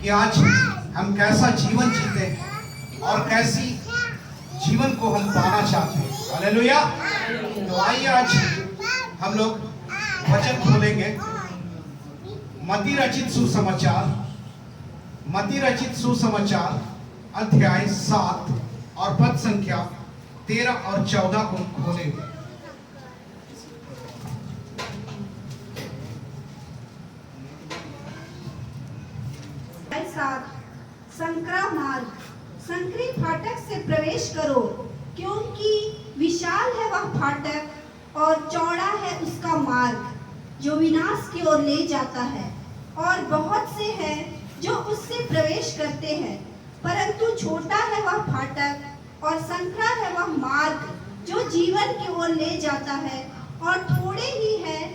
कि आज हम कैसा जीवन जीते हैं और कैसी जीवन को हम पाना चाहते हैं। हालेलुया। तो आइए आज हम लोग वचन खोलेंगे। मत्ती रचित सुसमाचार अध्याय 7 और पद संख्या 13 और 14 को खोलेंगे। संकरा मार्ग, संकरी फाटक से प्रवेश करो, क्योंकि विशाल है वह फाटक और चौड़ा है उसका मार्ग जो विनाश की ओर ले जाता है, और बहुत से हैं जो उससे प्रवेश करते हैं। परंतु छोटा है वह फाटक और संकरा है वह मार्ग जो जीवन की ओर ले जाता है, और थोड़े ही हैं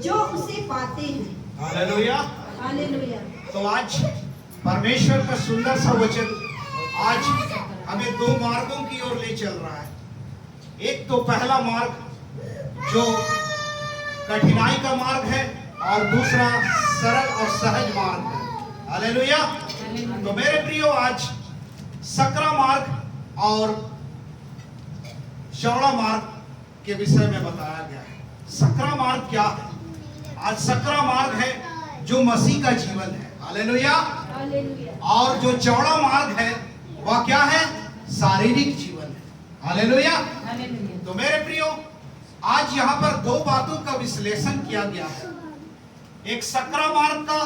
जो उसे पाते हैं। हालेलुया। हालेलुया। तो आज परमेश्वर का सुंदर सा वचन आज हमें दो मार्गों की ओर ले चल रहा है। एक तो पहला मार्ग जो कठिनाई का मार्ग है और दूसरा सरल और सहज मार्ग है। हालेलुया। तो मेरे प्रियो, आज सकरा मार्ग और चौड़ा मार्ग के विषय में बताया गया है। सकरा मार्ग क्या है? आज सकरा मार्ग है जो मसीह का जीवन है। हालेलुया। और जो चौड़ा मार्ग है वह क्या है? शारीरिक जीवन है। हालेलुया। तो मेरे प्रियो, आज यहाँ पर दो बातों का विश्लेषण किया गया है, एक सकरा मार्ग का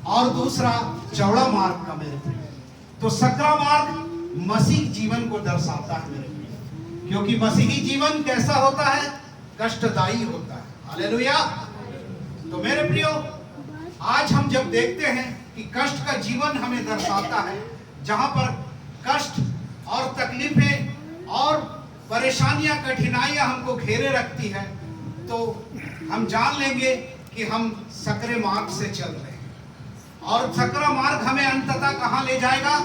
और दूसरा चौड़ा मार्ग का। मेरे प्रियो, तो सकरा मार्ग मसीह जीवन को दर्शाता है मेरे प्रियो, क्योंकि मसीही जीवन कैसा होता है? कष्टदायी होता है। हालेलुया। तो मेरे प्रियो, आज हम जब देखते हैं कि कष्ट का जीवन हमें दर्शाता है, जहां पर कष्ट और तकलीफें और परेशानियां, कठिनाइयां हमको घेरे रखती है, तो हम जान लेंगे कि हम सकरे मार्ग से चल रहे हैं। और सकरा मार्ग हमें अंततः कहां ले जाएगा?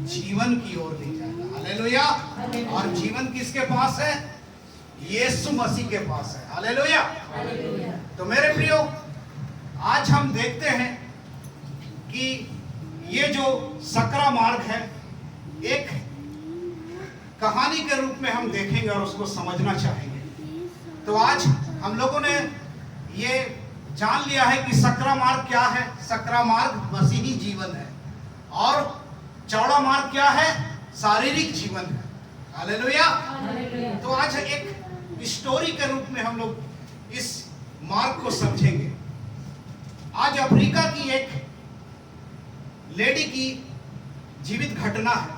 जीवन की ओर ले जाएगा। हालेलुया। और जीवन किसके पास है? यीशु मसीह के पास है। हालेलुया। तो मेरे प्रियो, आज हम देखते हैं कि ये जो सकरा मार्ग है एक कहानी के रूप में हम देखेंगे और उसको समझना चाहेंगे। तो आज हम लोगों ने ये जान लिया है कि सकरा मार्ग क्या है। सकरा मार्ग मसीही जीवन है और चौड़ा मार्ग क्या है? शारीरिक जीवन है। हालेलुया। तो आज एक स्टोरी के रूप में हम लोग इस मार्ग को समझेंगे। आज अफ्रीका की एक लेडी की जीवित घटना है,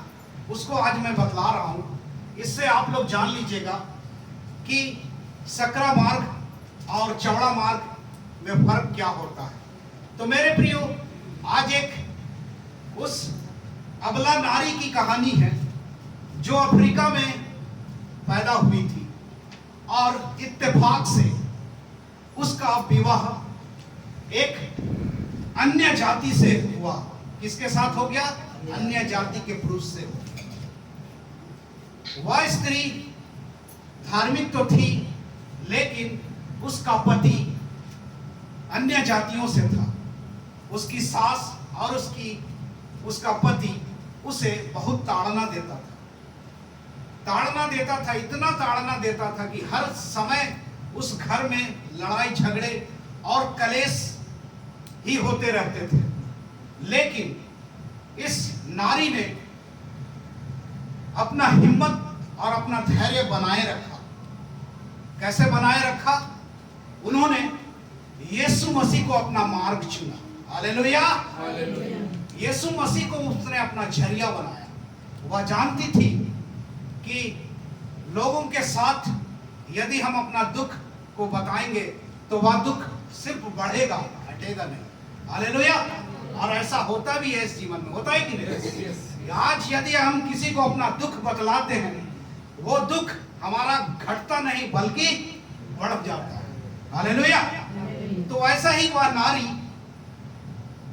उसको आज मैं बतला रहा हूं। इससे आप लोग जान लीजिएगा कि सकरा मार्ग और चौड़ा मार्ग में फर्क क्या होता है। तो मेरे प्रियो, आज एक उस अबला नारी की कहानी है जो अफ्रीका में पैदा हुई थी और इत्तेफाक से उसका विवाह एक अन्य जाति से हुआ। किसके साथ हो गया? अन्य जाति के पुरुष से। वह स्त्री धार्मिक तो थी, लेकिन उसका पति अन्य जातियों से था। उसकी सास और उसका पति उसे बहुत ताड़ना देता था। इतना ताड़ना देता था कि हर समय उस घर में लड़ाई झगड़े और कलेश ही होते रहते थे। लेकिन इस नारी ने अपना हिम्मत और अपना धैर्य बनाए रखा। कैसे बनाए रखा? उन्होंने यीशु मसीह को अपना मार्ग चुना। हालेलुया। यीशु मसीह को उसने अपना जरिया बनाया। वह जानती थी कि लोगों के साथ यदि हम अपना दुख को बताएंगे तो वह दुख सिर्फ बढ़ेगा, हटेगा नहीं। हालेलुया। और ऐसा होता भी है इस जीवन में, होता है कि नहीं? आज यदि हम किसी को अपना दुख बतलाते हैं, वो दुख हमारा घटता नहीं बल्कि बढ़ जाता है। हालेलुया। तो ऐसा ही वह नारी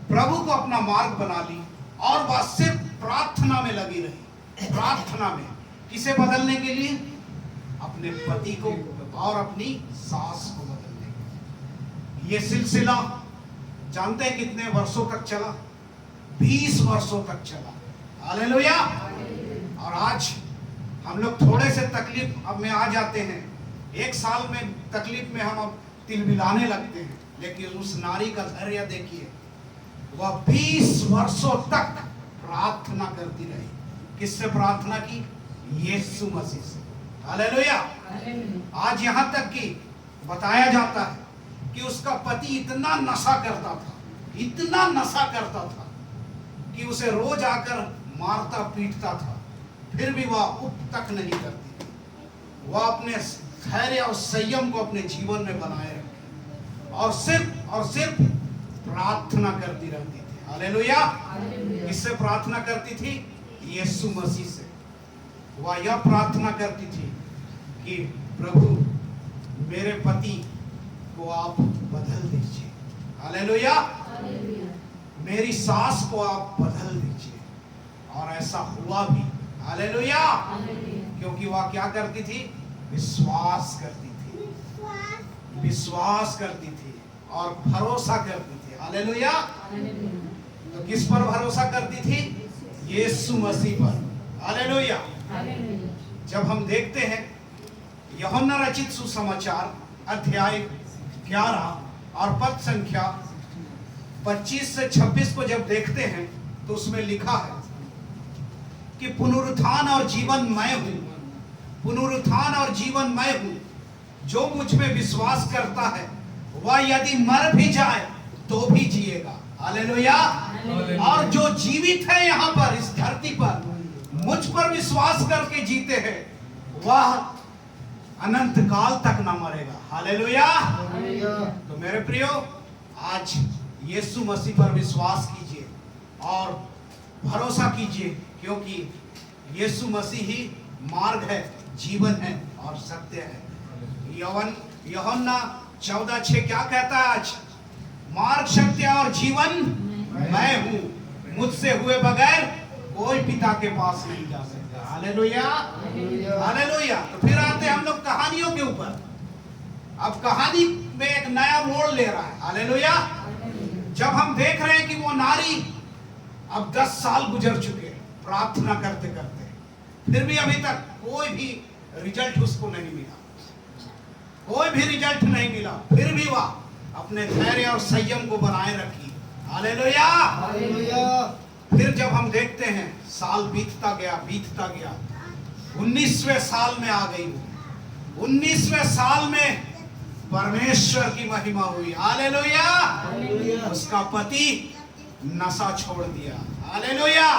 प्रभु को अपना मार्ग बना ली और वह सिर्फ प्रार्थना में लगी रही। प्रार्थना में किसे बदलने के लिए? अपने पति को और अपनी सास को बदलने के लिए। ये सिलसिला जानते हैं कितने वर्षों तक चला? 20 वर्षों तक चला। हालेलुया। और आज हम लोग थोड़े से तकलीफ अब में आ जाते हैं, 1 साल में तकलीफ में हम अब तिलमिलाने लगते हैं, लेकिन उस नारी का धैर्य देखिए, वह 20 वर्षों तक प्रार्थना करती रही। किससे प्रार्थना की? यीशु मसीह से। हालेलुया। आज यहाँ तक कि बताया जाता है कि उसका पति इतना नशा करता था, इतना नशा करता था कि उसे रोज आकर मारता पीटता था, फिर भी वह उप तक नहीं करती थी। वह अपने धैर्य और संयम को अपने जीवन में बनाए रखे और सिर्फ प्रार्थना करती रहती थी। हालेलुया। किससे प्रार्थना करती थी? यीशु मसीह से। वह यह प्रार्थना करती थी कि प्रभु मेरे पति को आप बदल दीजिए। हालेलुया। मेरी सास को आप बदल दीजिए। और ऐसा हुआ भी। हालेलुया। क्योंकि वह क्या करती थी? विश्वास करती थी, विश्वास करती थी और भरोसा करती थी। हालेलुया। तो किस पर भरोसा करती थी? यीशु मसीह पर। हालेलुया। जब हम देखते हैं यूहन्ना रचित सुसमाचार अध्याय 11 और पद संख्या 25 से 26 को जब देखते हैं तो उसमें लिखा है कि पुनरुत्थान और जीवन मैं हूं, पुनरुत्थान और जीवन मैं हूं। जो मुझ में विश्वास करता है वह यदि मर भी जाए तो भी जिएगा। हालेलुया। और जो जीवित है यहाँ पर इस धरती पर, मुझ पर विश्वास करके जीते हैं, वह अनंत काल तक ना मरेगा। हालेलुया। तो मेरे प्रियो, आज यीशु मसीह पर विश्वास कीजिए और भरोसा कीजिए, क्योंकि यीशु मसीह ही मार्ग है, जीवन है और सत्य है। यूहन्ना 14:6 क्या कहता है? आज मार्ग, सत्य और जीवन मैं हूं, मुझसे हुए बगैर कोई पिता के पास नहीं जा सकता। हालेलुया। हालेलुया। तो फिर आते हैं हम लोग कहानियों के ऊपर। अब कहानी में एक नया मोड़ ले रहा है। हालेलुया। जब हम देख रहे हैं कि वो नारी अब 10 साल गुजर चुके प्रार्थना करते करते, फिर भी अभी तक कोई भी रिजल्ट उसको नहीं मिला, कोई भी रिजल्ट नहीं मिला, फिर भी वह अपने धैर्य और संयम को बनाए रखी। हालेलुया। फिर जब हम देखते हैं साल बीतता गया, 19वें साल में आ गई वो। 19वें साल में परमेश्वर की महिमा हुई। हालेलुया। उसका पति नशा छोड़ दिया। हालेलुया।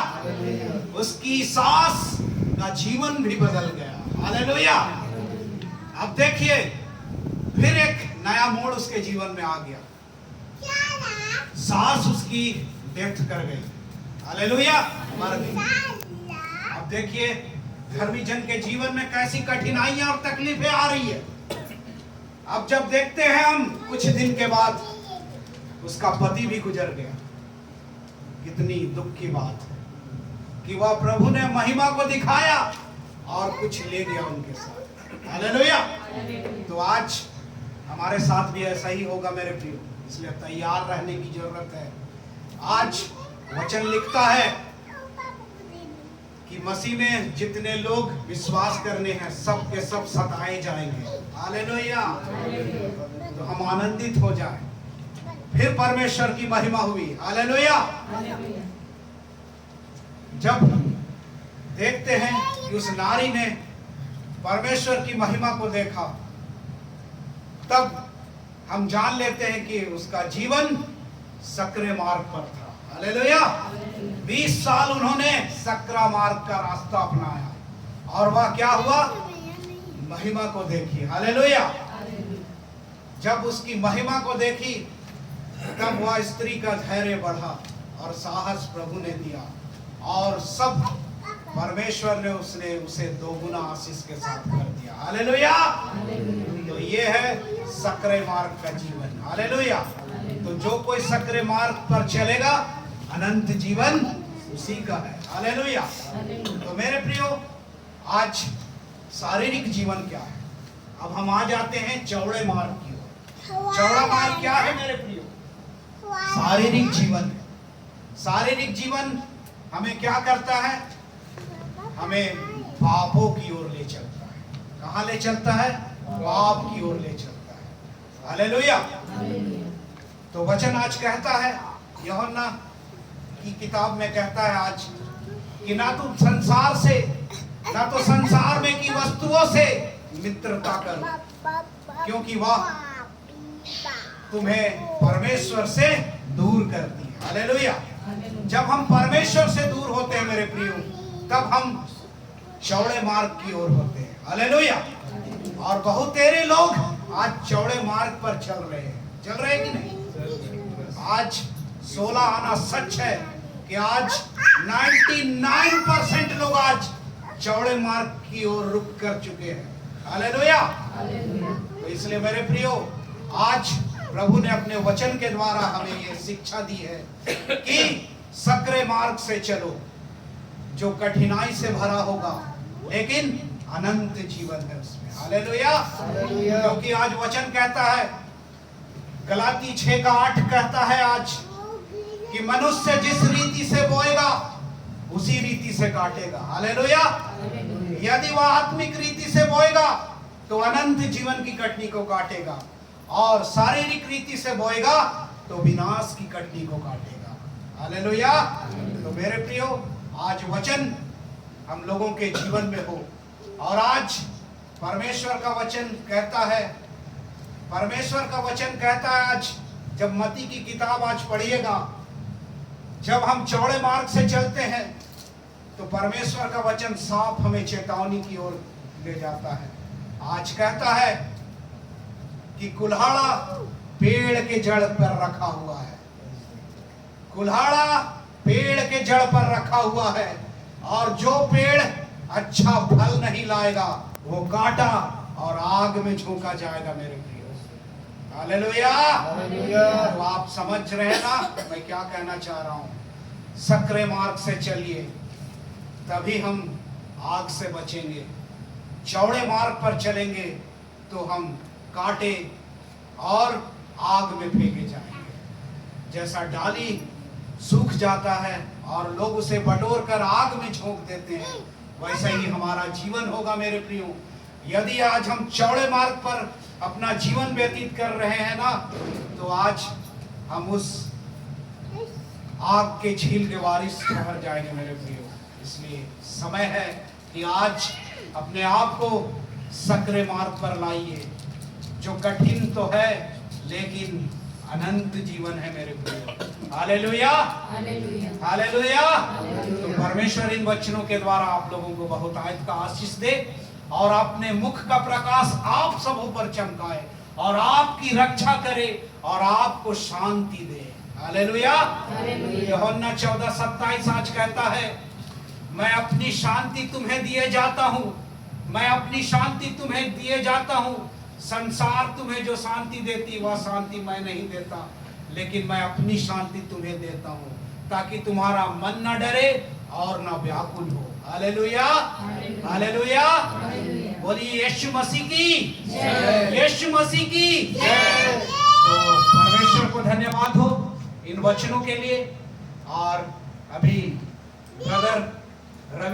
उसकी सास का जीवन भी बदल गया। हालेलुया। अब देखिए, फिर एक नया मोड़ उसके जीवन में आ गया। सास उसकी डेथ कर गई। हालेलुया। मर गई। अब देखिए धर्मी जन के जीवन में कैसी कठिनाइयां और तकलीफें आ रही है। अब जब देखते हैं हम कुछ दिन के बाद उसका पति भी गुजर गया। कितनी दुख की बात है कि वह प्रभु ने महिमा को दिखाया और कुछ ले गया उनके साथ। हालेलुया। तो आज हमारे साथ भी ऐसा ही होगा मेरे प्रियो, इसलिए तैयार रहने की जरूरत है। आज वचन लिखता है कि मसीह में जितने लोग विश्वास करने हैं सब के सब सताए जाएंगे। हालेलुया। तो हम आनंदित हो जाएं। फिर परमेश्वर की महिमा हुई। हालेलुया। जब देखते हैं कि उस नारी ने परमेश्वर की महिमा को देखा, तब हम जान लेते हैं कि उसका जीवन सक्रिय मार्ग पर था। हालेलुया। 20 साल उन्होंने सक्रा मार्ग का रास्ता अपनाया और वह क्या हुआ? महिमा को देखी। हालेलुया। जब उसकी महिमा को देखी तब वह स्त्री का धैर्य बढ़ा और साहस प्रभु ने दिया और सब परमेश्वर ने उसे दोगुना आशीष के साथ कर दिया। हालेलुया। तो ये है सक्रिय मार्ग का जीवन। हालेलुया। तो जो कोई सक्रिय मार्ग पर चलेगा अनंत जीवन उसी का है। हालेलुया। तो मेरे प्रियो, आज शारीरिक जीवन क्या है? अब हम आ जाते हैं चौड़े मार्ग की ओर। चौड़ा मार्ग क्या है मेरे प्रियो? शारीरिक जीवन है। शारीरिक जीवन हमें क्या करता है? हमें पापों की ओर ले चलता है। कहाँ ले चलता है? पाप की ओर ले चलता है। हालेलुया। तो वचन आज कहता है, यूहन्ना की किताब में कहता है आज कि ना तो संसार से, ना तो संसार में की वस्तुओं से मित्रता करो, क्योंकि वह तुम्हें परमेश्वर से दूर करती है। हालेलुया। जब हम परमेश्वर से दूर होते हैं मेरे प्रियो, तब हम चौड़े मार्ग की ओर होते हैं। हालेलुया। और बहुत तेरे लोग आज चौड़े मार्ग पर चल रहे हैं। चल रहे हैं कि नहीं? आज 16 आना सच है कि आज 99% लोग आज चौड़े मार्ग की ओर रुक कर चुके हैं। हालेलुया। तो इसलिए मेरे प्रियो, आज प्रभु ने अपने वचन के द्वारा हमें ये शिक्षा दी है कि सकरे मार्ग से चलो, जो कठिनाई से भरा होगा लेकिन अनंत जीवन है उसमें। हालेलुया। क्योंकि आज वचन कहता है, गलाती 6:8 कहता है आज कि मनुष्य जिस रीति से बोएगा उसी रीति से काटेगा। हालेलुया। यदि वह आत्मिक रीति से बोएगा तो अनंत जीवन की कटनी को काटेगा, और शारीरिक रीति से बोएगा तो विनाश की कटनी को काटेगा। हालेलुया। तो मेरे प्रियो, आज वचन हम लोगों के जीवन में हो, और आज परमेश्वर का वचन कहता है, परमेश्वर का वचन कहता है आज जब मत्ती की किताब आज पढ़िएगा, जब हम चौड़े मार्ग से चलते हैं तो परमेश्वर का वचन साफ हमें चेतावनी की ओर ले जाता है। आज कहता है कि कुल्हाड़ा पेड़ के जड़ पर रखा हुआ है, कुल्हाड़ा पेड़ के जड़ पर रखा हुआ है, और जो पेड़ अच्छा फल नहीं लाएगा वो काटा और आग में झोंका जाएगा। मेरे प्रियो, हालेलुया। तो आप समझ रहे हैं ना मैं क्या कहना चाह रहा हूं? सकरे मार्ग से चलिए, तभी हम आग से बचेंगे। चौड़े मार्ग पर चलेंगे तो हम काटे और आग में फेंके जाएंगे। जैसा डाली सूख जाता है और लोग उसे बटोर कर आग में झोंक देते हैं, वैसा ही हमारा जीवन होगा मेरे प्रियो। यदि आज हम चौड़े मार्ग पर अपना जीवन व्यतीत कर रहे हैं ना, तो आज हम उस आग के झील के वारिस ठहर जाएंगे मेरे प्रियो। इसलिए समय है कि आज अपने आप को सकरे मार्ग पर लाइए, जो कठिन तो है लेकिन अनंत जीवन है मेरे प्रियो। हालेलुया। हालेलुया। तो परमेश्वर इन वचनों के द्वारा आप लोगों को बहुत आयत का आशीष दे, और अपने मुख का प्रकाश आप सबों पर चमकाए, और आपकी रक्षा करे, और आपको शांति दे। हालेलुया। यूहन्ना 14:27 आज कहता है, मैं अपनी शांति तुम्हें दिए जाता हूँ, मैं अपनी शांति तुम्हें दिए जाता हूँ। संसार तुम्हें जो शांति देती वह शांति मैं नहीं देता, लेकिन मैं अपनी शांति तुम्हें देता हूँ, ताकि तुम्हारा मन न डरे और न व्याकुल हो। हालेलुया। हालेलुया। बोलिए यीशु मसीह की जय। यीशु मसीह की जय। तो परमेश्वर को धन्यवाद हो इन वचनों के लिए। और अभी ब्रदर